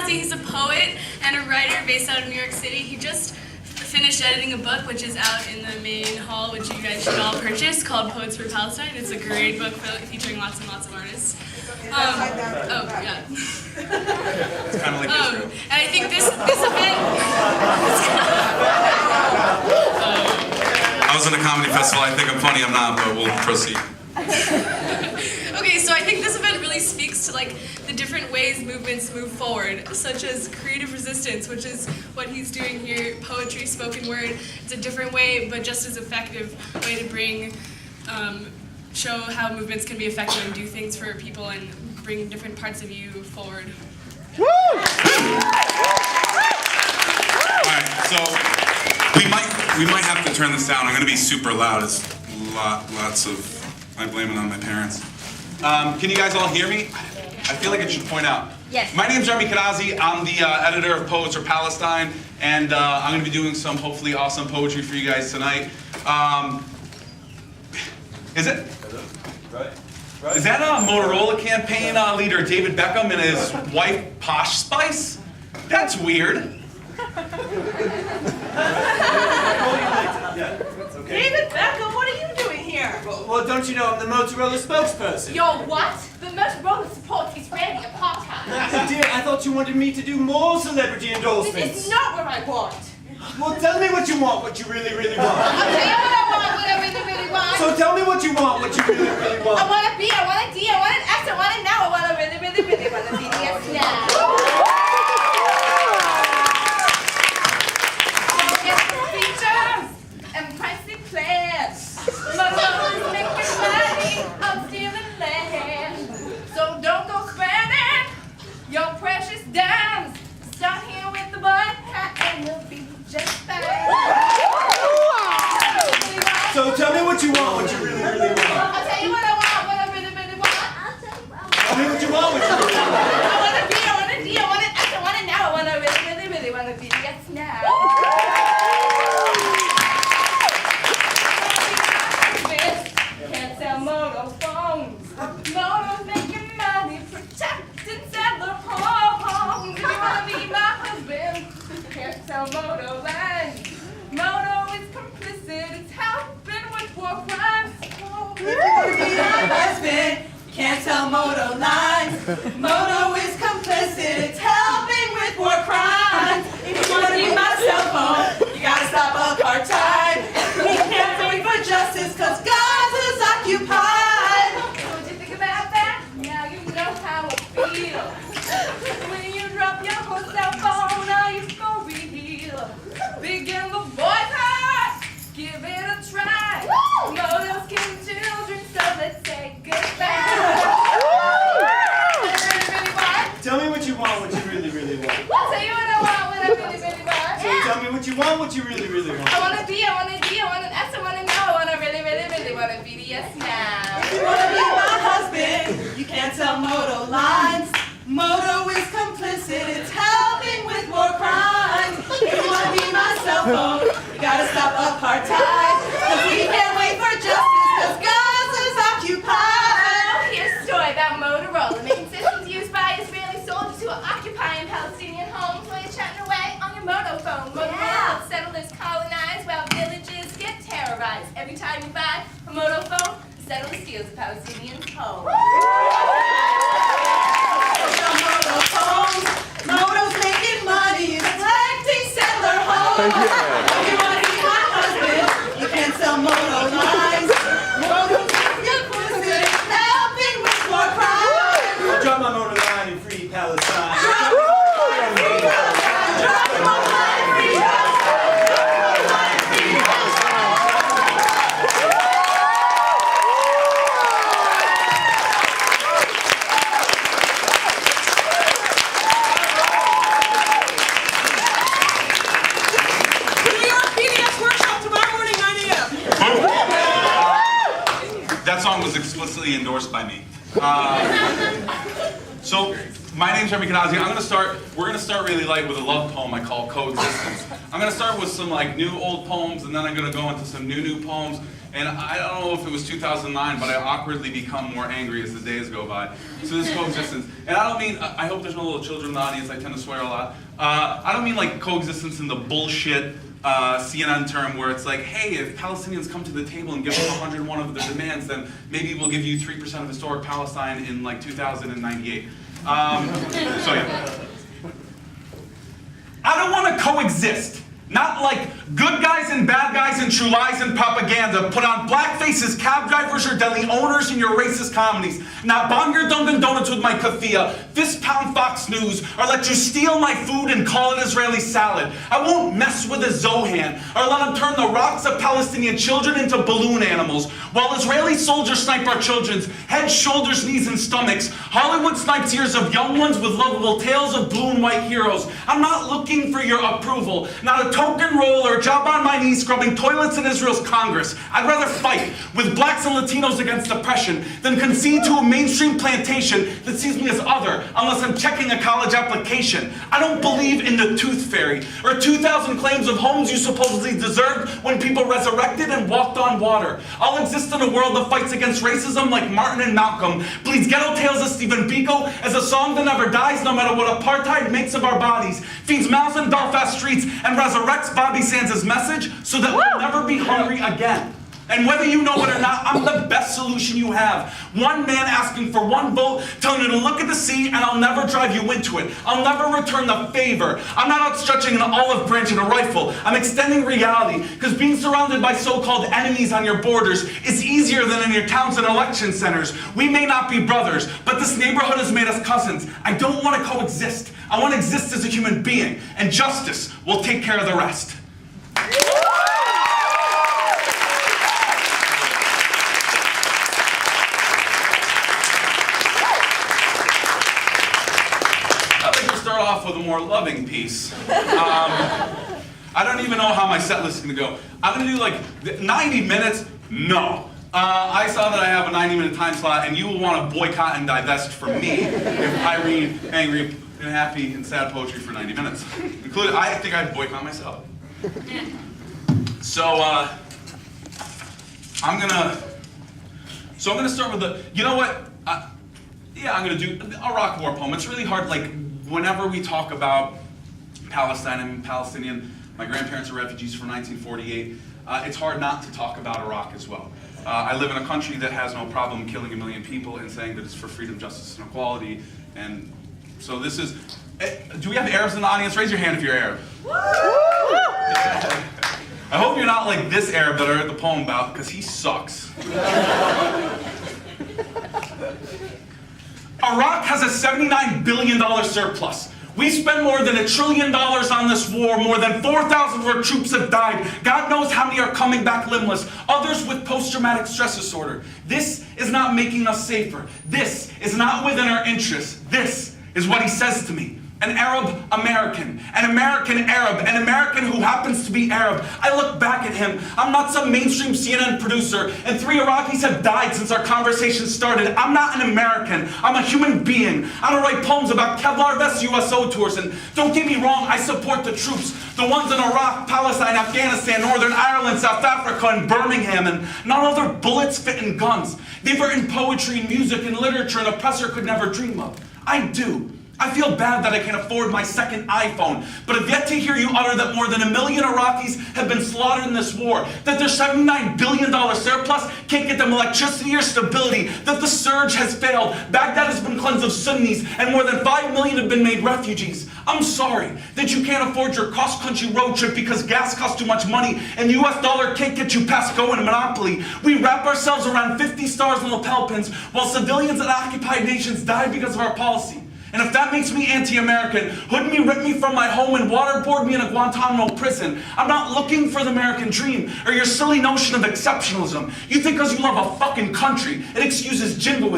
Kanazi. He's a poet and a writer based out of New York City. He just finished editing a book which is out in the main hall, which you guys should all purchase, called Poets for Palestine. It's a great book featuring lots and lots of artists. Yeah. It's kind of like Israel. And I think this event... I was in a comedy festival. I think I'm funny. I'm not, but we'll proceed. Okay, so I think this event really speaks to like the different ways movements move forward, such as creative resistance, which is what he's doing here, poetry, spoken word. It's a different way, but just as effective way to bring, show how movements can be effective and do things for people and bring different parts of you forward. Woo! Alright, so we might have to turn this down. I'm going to be super loud. It's lots of... I blame it on my parents. Can you guys all hear me? I feel like I should point out. Yes. My name's Remi. I'm the editor of Poets for Palestine, and I'm going to be doing some hopefully awesome poetry for you guys tonight. Is it? Right. Is that a Motorola campaign leader David Beckham and his wife Posh Spice? That's weird. Yeah, that's okay. David Beckham, what are you doing here? Well, don't you know I'm the Motorola spokesperson? You're what? The Motorola supports Israeli apartheid. Dear, I thought you wanted me to do more celebrity This endorsements. is not what I want. Well, tell me what you want, what you really, really want. I'll tell you what I want, what I really, really want. So tell me what you want, what you really, really want. I want a B, I want a D, I want an S, I want a now, I want a really, really, really want a BDS now. Features and pricing plans. My mother's making money, I'm stealing land. So don't go spending your precious dimes. Start here with the bun and you'll be just fine. So tell me what you want, what you really, really want. I'll tell you what I want, what I really, really want. Tell me what you want, what you really, really want. I want a B, I want a D, I want an S, I want a now, I want a really, really, really want a BDS now. Can't sell moto phones. Moto's making money, protect and sell their homes. If you want to be my husband, can't sell moto lines. Moto is complicit, it's helping with war crimes. If you want to be my husband, can't sell moto lines. Moto is complicit, it's helping with war crimes. If you want to be my cell phone, you gotta stop apartheid. We can't wait for justice, cause Gaza's occupied. What would you think about that? Now you know how I feel. When you drop your whole cell phone, are you for real? Begin the boycott, give it a try. Motos kill children, so let's say goodbye. Tell me what you want, what you really, really want. I'll tell you what I want, what I really, really want. So tell me what you want, what you really, really want. I want a B, I want a D, I want an S, I want a now, I want a really, really, really want a BDS now. If you want to be my husband, you can't sell moto lines. Moto is complicit, it's helping with war crimes. If you want to be my cell phone, you gotta stop apartheid. Cause we can't wait for justice, cause Gaza's occupied. Here's a story about Motorola making systems used by Israeli soldiers who are occupying Palestinian homes while you're chatting away on your moto phone. Motorola helps settlers colonize while villages get terrorized. Every time you buy a moto phone, the settler steals the Palestinian's home. Moto's making money, protecting settler homes. If you want to be my husband, you can't sell moto lines. Moto's complicit, helping with war crimes. Drop my motor line and free Palestine. Drop my line, free Palestine. Drop my line, free That song was explicitly endorsed by me. So, my name's Remi Kanazi. We're gonna start really light with a love poem I call Coexistence. I'm gonna start with some like new old poems, and then I'm gonna go into some new poems. And I don't know if it was 2009, but I awkwardly become more angry as the days go by. So this coexistence, and I don't mean, I hope there's no little children in the audience, I tend to swear a lot. I don't mean like coexistence in the bullshit CNN term where it's like, hey, if Palestinians come to the table and give us 101 of their demands, then maybe we'll give you 3% of historic Palestine in like 2098. So yeah. I don't want to coexist. Not like good guys and bad guys and true lies and propaganda. Put on black faces, cab drivers or deli owners in your racist comedies. Not bomb your Dunkin' Donuts with my keffiyeh, fist pound Fox News, or let you steal my food and call it Israeli salad. I won't mess with a Zohan, or let them turn the rocks of Palestinian children into balloon animals, while Israeli soldiers snipe our children's heads, shoulders, knees, and stomachs. Hollywood snipes ears of young ones with lovable tales of blue and white heroes. I'm not looking for your approval, not a token roll or job on my knees scrubbing toilets in Israel's Congress. I'd rather fight with blacks and Latinos against oppression than concede to a mainstream plantation that sees me as other unless I'm checking a college application. I don't believe in the tooth fairy or 2,000 claims of homes you supposedly deserved when people resurrected and walked on water. I'll exist in a world that fights against racism like Martin and Malcolm, bleeds ghetto tales of Stephen Biko as a song that never dies no matter what apartheid makes of our bodies, feeds mouths in Belfast streets and resurrects Bobby Sands' message so that we'll never be hungry again. And whether you know it or not, I'm the best solution you have. One man asking for one vote, telling you to look at the sea, and I'll never drive you into it. I'll never return the favor. I'm not outstretching an olive branch and a rifle. I'm extending reality, because being surrounded by so-called enemies on your borders is easier than in your towns and election centers. We may not be brothers, but this neighborhood has made us cousins. I don't want to coexist. I want to exist as a human being, and justice will take care of the rest. Off with a more loving piece. I don't even know how my set list is going to go. I'm going to do like 90 minutes? No. I saw that I have a 90-minute time slot, and you will want to boycott and divest from me if I read angry and happy and sad poetry for 90 minutes. Including, I think I'd boycott myself. So, I'm gonna start with the, you know what? Yeah, I'm gonna do a Iraq War poem. It's really hard, like, whenever we talk about Palestine and Palestinian, my grandparents are refugees from 1948, it's hard not to talk about Iraq as well. I live in a country that has no problem killing 1 million people and saying that it's for freedom, justice, and equality. And so this is, do we have Arabs in the audience? Raise your hand if you're Arab. I hope you're not like this Arab that I read the poem about, because he sucks. Iraq has a $79 billion surplus. We spend more than $1 trillion on this war. More than 4,000 of our troops have died. God knows how many are coming back limbless. Others with post-traumatic stress disorder. This is not making us safer. This is not within our interests. This is what he says to me. An Arab American, an American Arab, an American who happens to be Arab. I look back at him. I'm not some mainstream CNN producer, and 3 Iraqis have died since our conversation started. I'm not an American. I'm a human being. I don't write poems about Kevlar vests, USO tours, and don't get me wrong, I support the troops. The ones in Iraq, Palestine, Afghanistan, Northern Ireland, South Africa, and Birmingham, and none of their bullets fit in guns. They've written poetry, music, and literature an oppressor could never dream of. I do. I feel bad that I can't afford my second iPhone, but I've yet to hear you utter that more than 1 million Iraqis have been slaughtered in this war, that their $79 billion surplus can't get them electricity or stability, that the surge has failed, Baghdad has been cleansed of Sunnis, and more than 5 million have been made refugees. I'm sorry that you can't afford your cross-country road trip because gas costs too much money and the US dollar can't get you past Go and Monopoly. We wrap ourselves around 50 stars and lapel pins while civilians in occupied nations die because of our policy. And if that makes me anti-American, hood me, rip me from my home, and waterboard me in a Guantanamo prison, I'm not looking for the American dream or your silly notion of exceptionalism. You think because you love a fucking country, it excuses jingoism.